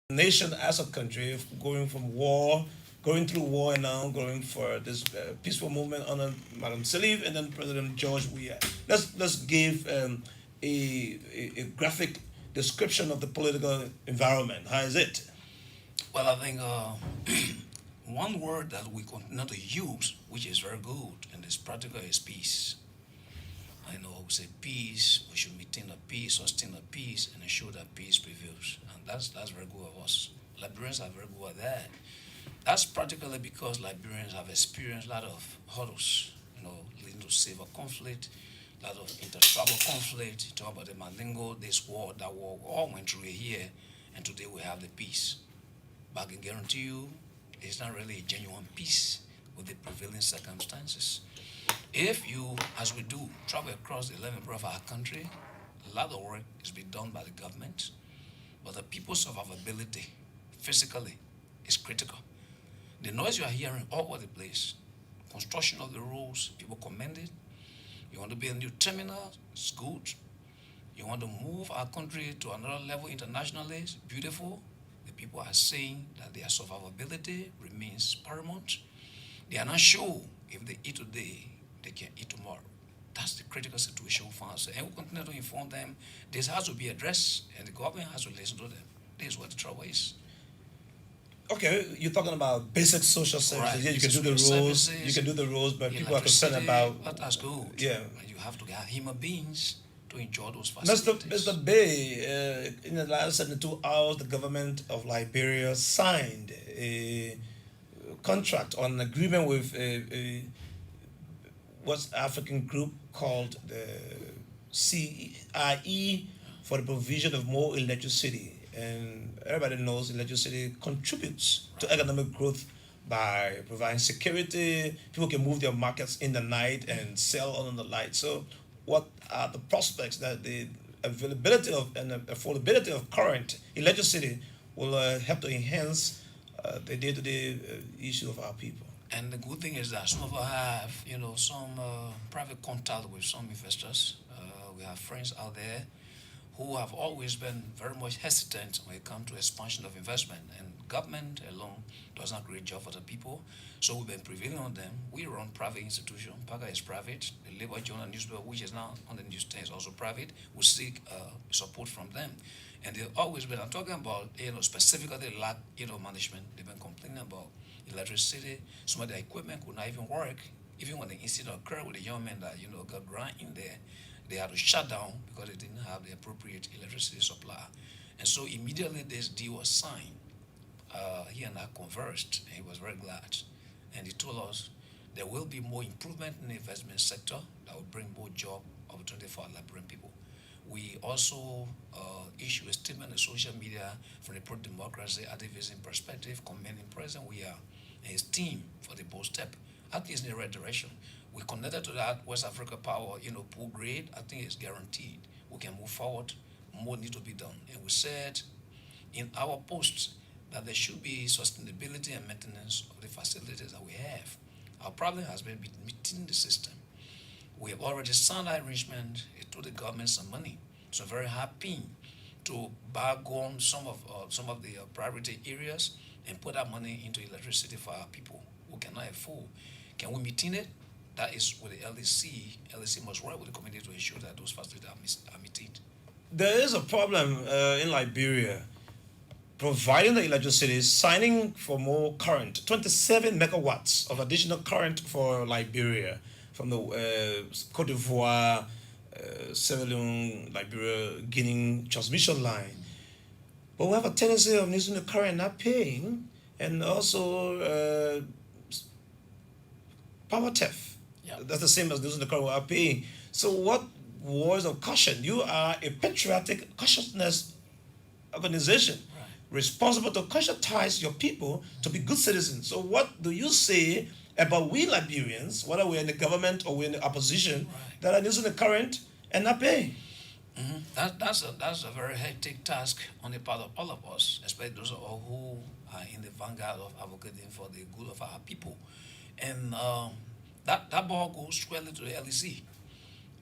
nation as a country going from war, going through war and now going for this peaceful movement under Madam Salif and then President George Weah. Let's give a graphic description of the political environment. How is it? Well, I think one word that we continue to use, which is very good and is practical, is peace. I know we say peace, we should maintain the peace, sustain the peace, and ensure that peace prevails. And that's very good of us. Liberians are very good at that. That's practically because Liberians have experienced a lot of hurdles, leading to civil conflict, a lot of intertribal conflict. Talk about the Mandingo, this war, that war, we all went through it here, and today we have the peace. But I can guarantee you, it's not really a genuine peace with the prevailing circumstances. If you, as we do, travel across the 11th part of our country, a lot of work is being done by the government, but the people's survivability physically is critical. The noise you are hearing all over the place, construction of the roads, people commend it. You want to build a new terminal, it's good. You want to move our country to another level internationally, it's beautiful. The people are saying that their survivability remains paramount. They are not sure if they eat today, they can eat tomorrow. That's the critical situation we find ourselves. And we continue to inform them this has to be addressed and the government has to listen to them. This is what the trouble is. Okay, you're talking about basic social services. Right. Yeah, you can do the Basic roads, you services, can do the roads, but people are concerned electricity, about but that's good. yeah. And you have to have human beings to enjoy those Mr. facilities. Mr. Bay, in the last 72 hours, the government of Liberia signed a contract on an agreement with a West African group called the CIE for the provision of more electricity. And everybody knows electricity contributes to economic growth by providing security. People can move their markets in the night and sell under the light. So, what are the prospects that the availability of and the affordability of current electricity will help to enhance the day-to-day issue of our people? And the good thing is that some of us have, some private contact with some investors. We have friends out there who have always been very much hesitant when it comes to expansion of investment. And government alone does not create job for the people. So we've been prevailing on them. We run private institution. Paga is private. The Labor Journal newspaper, which is now on the newsstand, is also private. We seek support from them. And they've always been, I'm talking about, specifically lack, management. They've been complaining about electricity. Some of the equipment could not even work. Even when the incident occurred with the young man that, got ground in there, they had to shut down because they didn't have the appropriate electricity supply. And so immediately this deal was signed. He and I conversed, and he was very glad. And he told us there will be more improvement in the investment sector that will bring more job opportunity for our Liberian people. We also issue a statement on social media from the pro-democracy activism perspective, commending President Weah and his team for the bold step. I think it's in the right direction. We connected to that West Africa Power, pool grade. I think it's guaranteed. We can move forward. More need to be done. And we said in our posts that there should be sustainability and maintenance of the facilities that we have. Our problem has been meeting the system. We have already signed that arrangement. It took the government some money. So I'm very happy to bargain some of the priority areas and put that money into electricity for our people who cannot afford. Can we maintain it? That is with the LDC. LDC must work with the community to ensure that those facilities are maintained. There is a problem in Liberia providing the electricity, signing for more current, 27 megawatts of additional current for Liberia from the Cote d'Ivoire, Sierra Leone, Liberia, Guinea transmission line. But we have a tendency of using the current not paying, and also power theft. Yeah. That's the same as using the current without paying. So, what words of caution? You are a patriotic consciousness organization Right. responsible to conscientize your people to be good citizens. So, what do you say about we Liberians, whether we're in the government or we're in the opposition, Right. that are using the current and not paying? That's a very hectic task on the part of all of us, especially those who are in the vanguard of advocating for the good of our people. And that ball goes squarely to the LEC.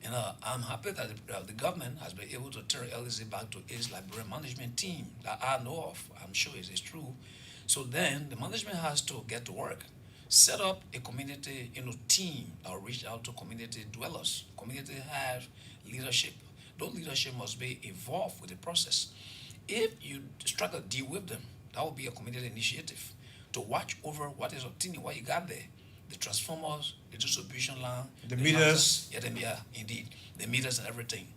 And I'm happy that the government has been able to turn LSA back to its library management team that I know of. I'm sure it is true. So then the management has to get to work, set up a community, team that will reach out to community dwellers. Community have leadership. Those leadership must be involved with the process. If you strike a deal with them, that will be a community initiative to watch over what is obtaining, what you got there, the transformers, the distribution line, The meters. yeah, indeed, the meters and everything.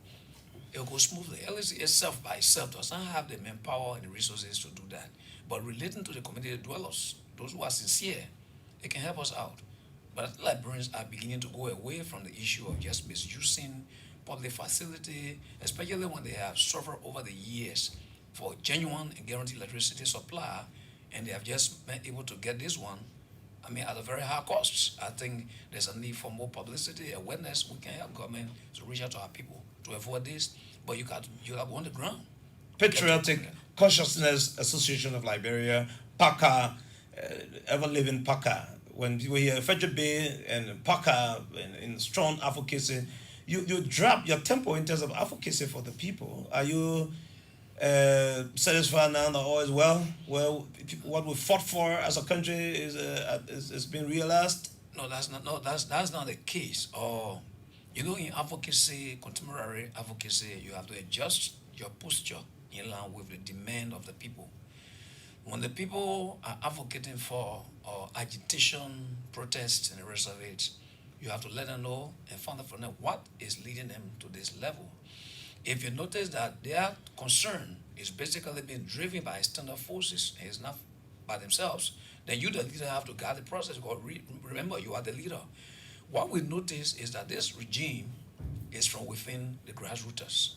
It will go smoothly. LSC itself by itself does not have the manpower and the resources to do that. But relating to the community dwellers, those who are sincere, it can help us out. But librarians are beginning to go away from the issue of just misusing public facility, especially when they have suffered over the years for genuine and guaranteed electricity supply, and they have just been able to get this one, at a very high cost. I think there's a need for more publicity, awareness. We can help government to reach out to our people to avoid this, but you got to go on the ground. Patriotic Consciousness Association of Liberia, PACA, Ever Living PACA. When people hear Frederick Bay and PACA in strong advocacy, you drop your tempo in terms of advocacy for the people. Are you satisfied now that all is well? Well, what we fought for as a country is being realized? No, that's not. No, that's not the case. Or, in advocacy, contemporary advocacy, you have to adjust your posture in line with the demand of the people. When the people are advocating for agitation, protests, and the rest of it, you have to let them know and find out from them what is leading them to this level. If you notice that their concern is basically being driven by external forces and it's not by themselves, then you, the leader, have to guide the process. Because remember, you are the leader. What we notice is that this regime is from within the grassroots.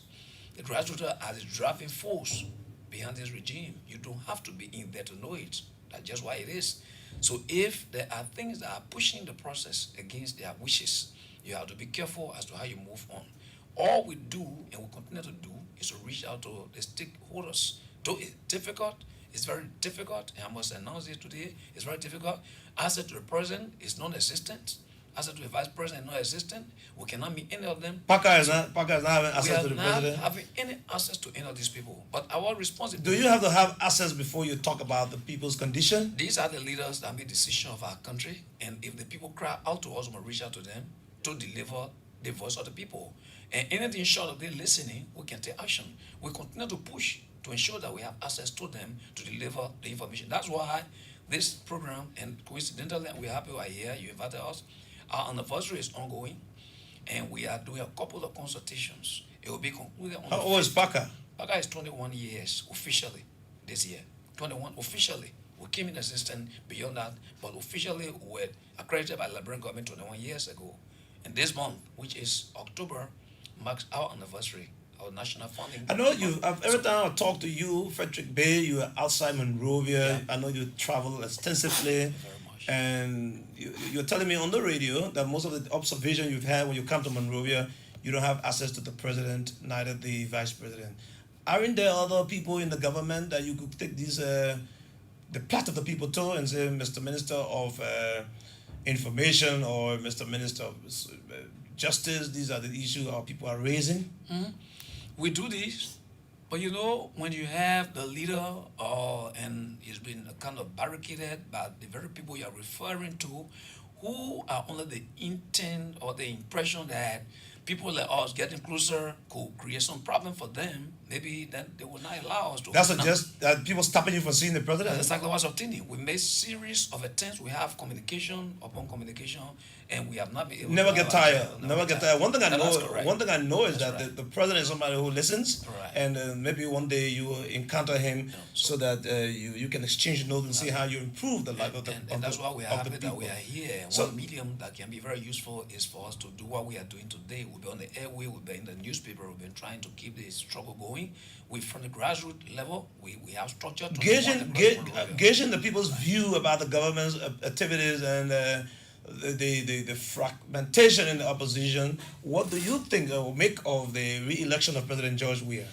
The grassroots are the driving force behind this regime. You don't have to be in there to know it. That's just why it is. So if there are things that are pushing the process against their wishes, you have to be careful as to how you move on. All we do and we continue to do is to reach out to the stakeholders. Though it's difficult, it's very difficult, and I must announce it today, it's very difficult. Access to the president is non-existent. Access to the vice president is non-existent. We cannot meet any of them. PACA is not having access to the We are not president. having any access to any of these people. But our responsibility. Do you have to have access before you talk about the people's condition? These are the leaders that make decision of our country, and if the people cry out to us, we reach out to them to deliver the voice of the people. And anything short of them listening, we can take action. We continue to push to ensure that we have access to them to deliver the information. That's why this program, and coincidentally, we're happy we are here. You invited us. Our anniversary is ongoing, and we are doing a couple of consultations. It will be concluded on How old is PACA? PACA is 21 years officially this year. 21 officially. We came in existence beyond that, but officially we were accredited by the Liberian government 21 years ago. And this month, which is October, marks our anniversary, our national founding. I know you. Every time I talk to you, Frederick Bay, you are outside Monrovia. Yeah. I know you travel extensively, Very much. and you're telling me on the radio that most of the observation you've had when you come to Monrovia, you don't have access to the president, neither the vice president. Aren't there other people in the government that you could take these the plight of the people to and say, Mr. Minister of Information or Mr. Minister of Justice, these are the issues our people are raising? We do this, but when you have the leader and he's been kind of barricaded by the very people you're referring to, who are under the intent or the impression that people like us getting closer could create some problem for them, maybe then they will not allow us to. That's open up. just that people stopping you from seeing the president. That's exactly what's obtaining. We made series of attempts. We have communication upon communication, and we have not been able Never to get have tired. our- Never get tired. One thing I That's know. correct. One thing I know is That's that right. the president is somebody who listens, Right. and maybe one day you will encounter him Yeah, so that you can exchange notes and see how you improve the life of the And of that's the, why we are of happy the that we people. are here. And So- one medium that can be very useful is for us to do what we are doing today. We'll be on the airway, we'll be in the newspaper, we've been trying to keep this struggle going. We from the grassroots level, we have structure to Gauging the people's view about the government's activities and the fragmentation in the opposition. What do you think will make of the re-election of President George Weah?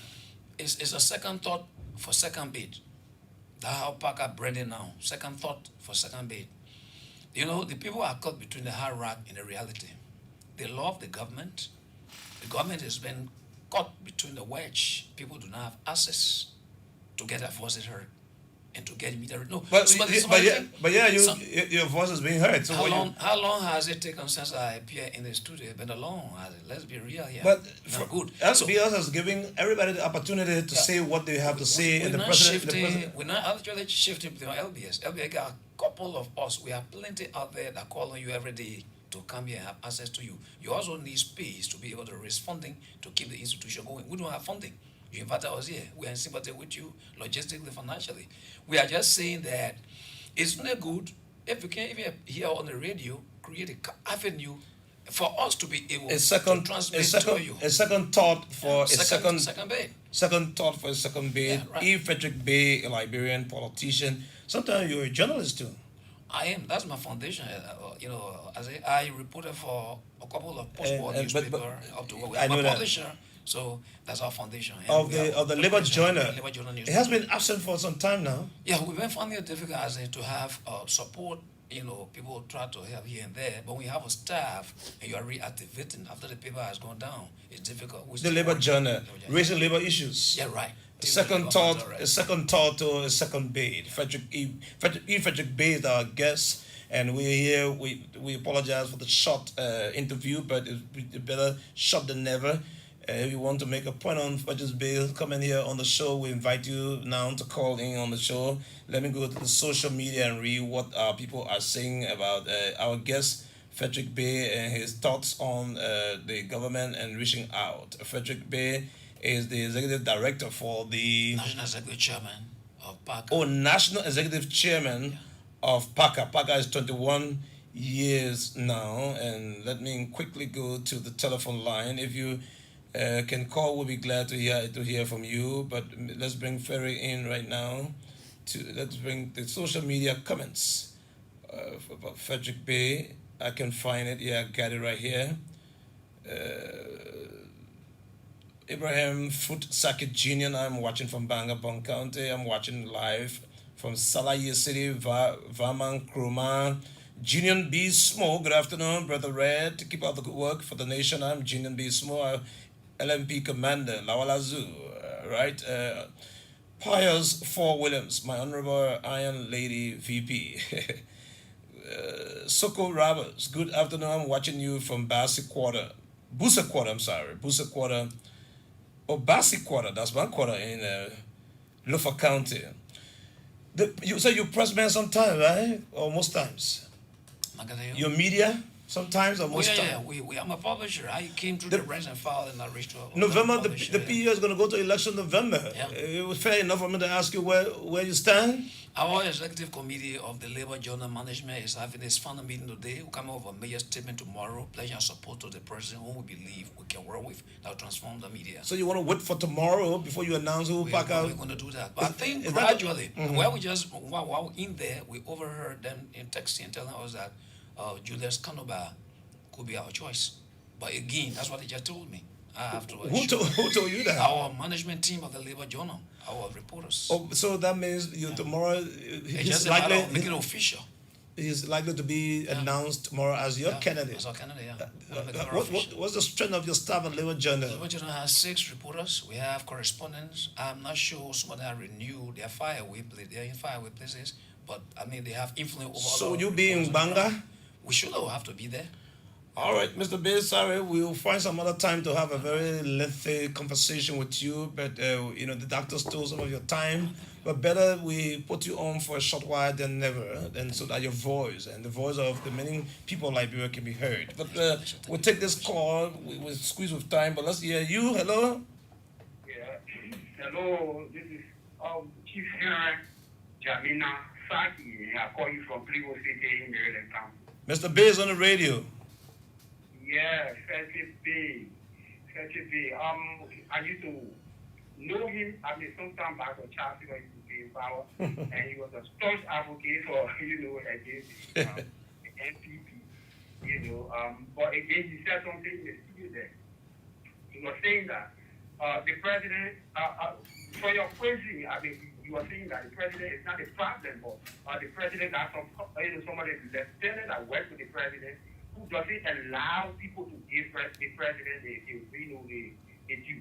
It's a second thought for second bid. That's how PACA branding now. Second thought for second bid. The people are caught between the hard rock and the reality. They love the government, The government has been caught between the wedge. People do not have access to get their voices heard and to get media. No, your voice is being heard. So how long has it taken since I appeared in the studio? It's been a long. Let's be real here. But not good. SBS is giving everybody the opportunity to say what they have to say, and the president. We're not actually shifting to LBS. LBS got a couple of us. We have plenty out there that call on you every day to come here and have access to you. You also need space to be able to raise funding to keep the institution going. We don't have funding. You invited us here. We are in sympathy with you logistically, financially. We are just saying that it's not good if you can even hear on the radio, create a avenue for us to be able to transmit to you. A second thought for second bid. Second thought for a second bid. Yeah, right. E. Frederick Bey, a Liberian politician. Sometimes you're a journalist too. I am. That's my foundation. I reported for a couple of post-war newspapers up to what we have. I'm a publisher. So that's our foundation. Of the Labour Journal. It has been absent for some time now. Yeah, we've been finding it difficult to have support. People try to help here and there, but when you have a staff and you are reactivating after the paper has gone down, it's difficult. The Labour Journal, raising labour issues. Yeah, right. A second thought to a second bid. Frederick Bey is our guest, and we're here. We apologize for the short interview, but it's better short than never. If you want to make a point on Frederick Bey coming here on the show, we invite you now to call in on the show. Let me go to the social media and read what people are saying about our guest, Frederick Bey, and his thoughts on the government and reaching out. Frederick Bey is the executive director for the National Executive Chairman of PACA. Oh, National Executive Chairman of PACA. PACA is 21 years now, and let me quickly go to the telephone line. If you can call, we'll be glad to hear from you. But let's bring Ferry in right now. Let's bring the social media comments about Frederick Bey. I can find it. Yeah, I got it right here. Ibrahim Foot Sakit Jr. I'm watching from Bangabong County. I'm watching live from Salaye City, Vaman Kruma. Junior B. Smo, good afternoon, Brother Red. Keep up the good work for the nation. I'm Junior B. Smo, LMP Commander, Lawala Zoo, right? Pius 4 Williams, my Honorable Iron Lady VP. Soko Roberts, good afternoon. I'm watching you from Busa Quarter. Or Bassi Quarter, that's one quarter in Lufa County. You say you press man sometimes, right? Or most times? Your media sometimes or most times? Yeah. I'm a publisher. I came through the ranks and filed and I reached to November, the PU is going to go to election November. Yeah. It was fair enough for me to ask you where you stand. Our executive committee of the Labour Journal Management is having its final meeting today. We'll come up with a major statement tomorrow, pledging support to the president whom we believe we can work with that will transform the media. So you want to wait for tomorrow before you announce who will pack out? We're going to do that. But I think gradually, while we're in there, we overheard them in texting and telling us that Julius Kanoba could be our choice. But again, that's what they just told me. I have to. Who told you that? Our management team of the Labour Journal, our reporters. Oh, so that means tomorrow. It's just likely make it official. He's likely to be announced tomorrow as your candidate. As our candidate, What's the strength of your staff at Labour Journal? Labour Journal has 6 reporters. We have correspondents. I'm not sure some of them have renewed their they're in faraway places, but I mean they have influence over. So you be in Banga? We should have to be there. All right, Mr. Bey, sorry, we'll find some other time to have a very lengthy conversation with you, but the doctor stole some of your time. But better we put you on for a short while than never, and so that your voice and the voice of the many people of Liberia can be heard. But we'll take this call. We'll squeeze with time, but let's hear you. Hello. Yeah. Hello. This is Chief Henry Jamina Saki. I call you from Plivo City in Maryland County. Mr. Bey is on the radio. Yeah, Frederick Bey. I used to know him. I mean, sometime back when Charles used to be in power, and he was a staunch advocate for, against the NPP. But again, he said something in the studio there. He was saying that the president, for your question, I mean, you were saying that the president is not the problem, but the president has somebody lieutenant that works with the president who who doesn't allow people to give the president a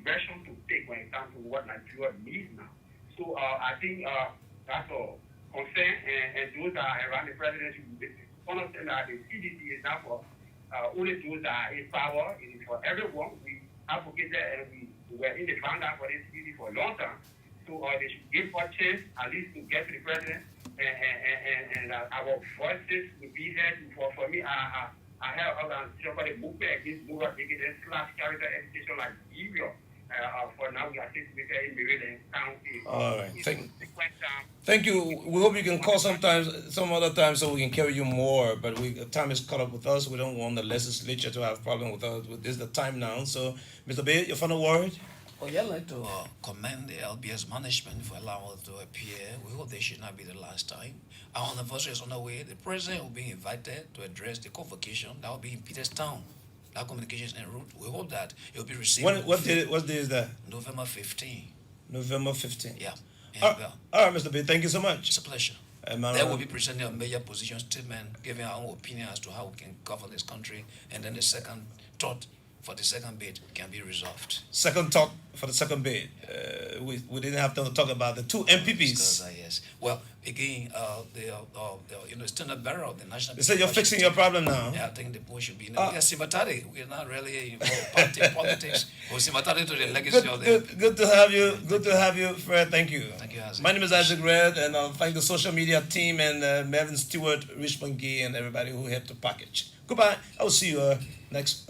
direction to take when it comes to what Nigeria needs now. So I think that's a concern, and those that are around the president should understand that the CDC is not for only those that are in power. It is for everyone. We advocated and we were in the vanguard for this CDC for a long time. So they should give us a chance at least to get to the president, and our voices will be heard. For me, I have an organization called the Movement Against Moral Decadence / Character Education like Nigeria. For now, we are situated in Maryland County. All right. Thank you. We hope you can call some other time, so we can carry you more. But time is caught up with us. We don't want the legislature to have problem with us. This is the time now. So, Mr. Bay, your final word? Oh, yeah, I'd like to commend the LBS management for allowing us to appear. We hope this should not be the last time. Our anniversary is on the way. The president will be invited to address the convocation. That will be in Peterstown. That communication is en route. We hope that it will be received. What day is that? November 15. November 15. Yeah. All right, Mr. B, thank you so much. It's a pleasure. There will be presenting a major position statement, giving our own opinion as to how we can govern this country, and then the second thought for the second bid can be resolved. Second talk for the second bid. We didn't have to talk about the two MPPs. Yes. Well, again, the standard bearer of the national. They said you're fixing your problem now. Yeah, I think the poll should be. We are sympathetic. We're not really involved party politics. We're sympathetic to the legacy of the. Good to have you. Good to have you, Fred. Thank you. Thank you, Isaac. My name is Isaac Red, and I'll thank the social media team and Melvin Stewart, Richmond Gay, and everybody who helped to package. Goodbye. I will see you next.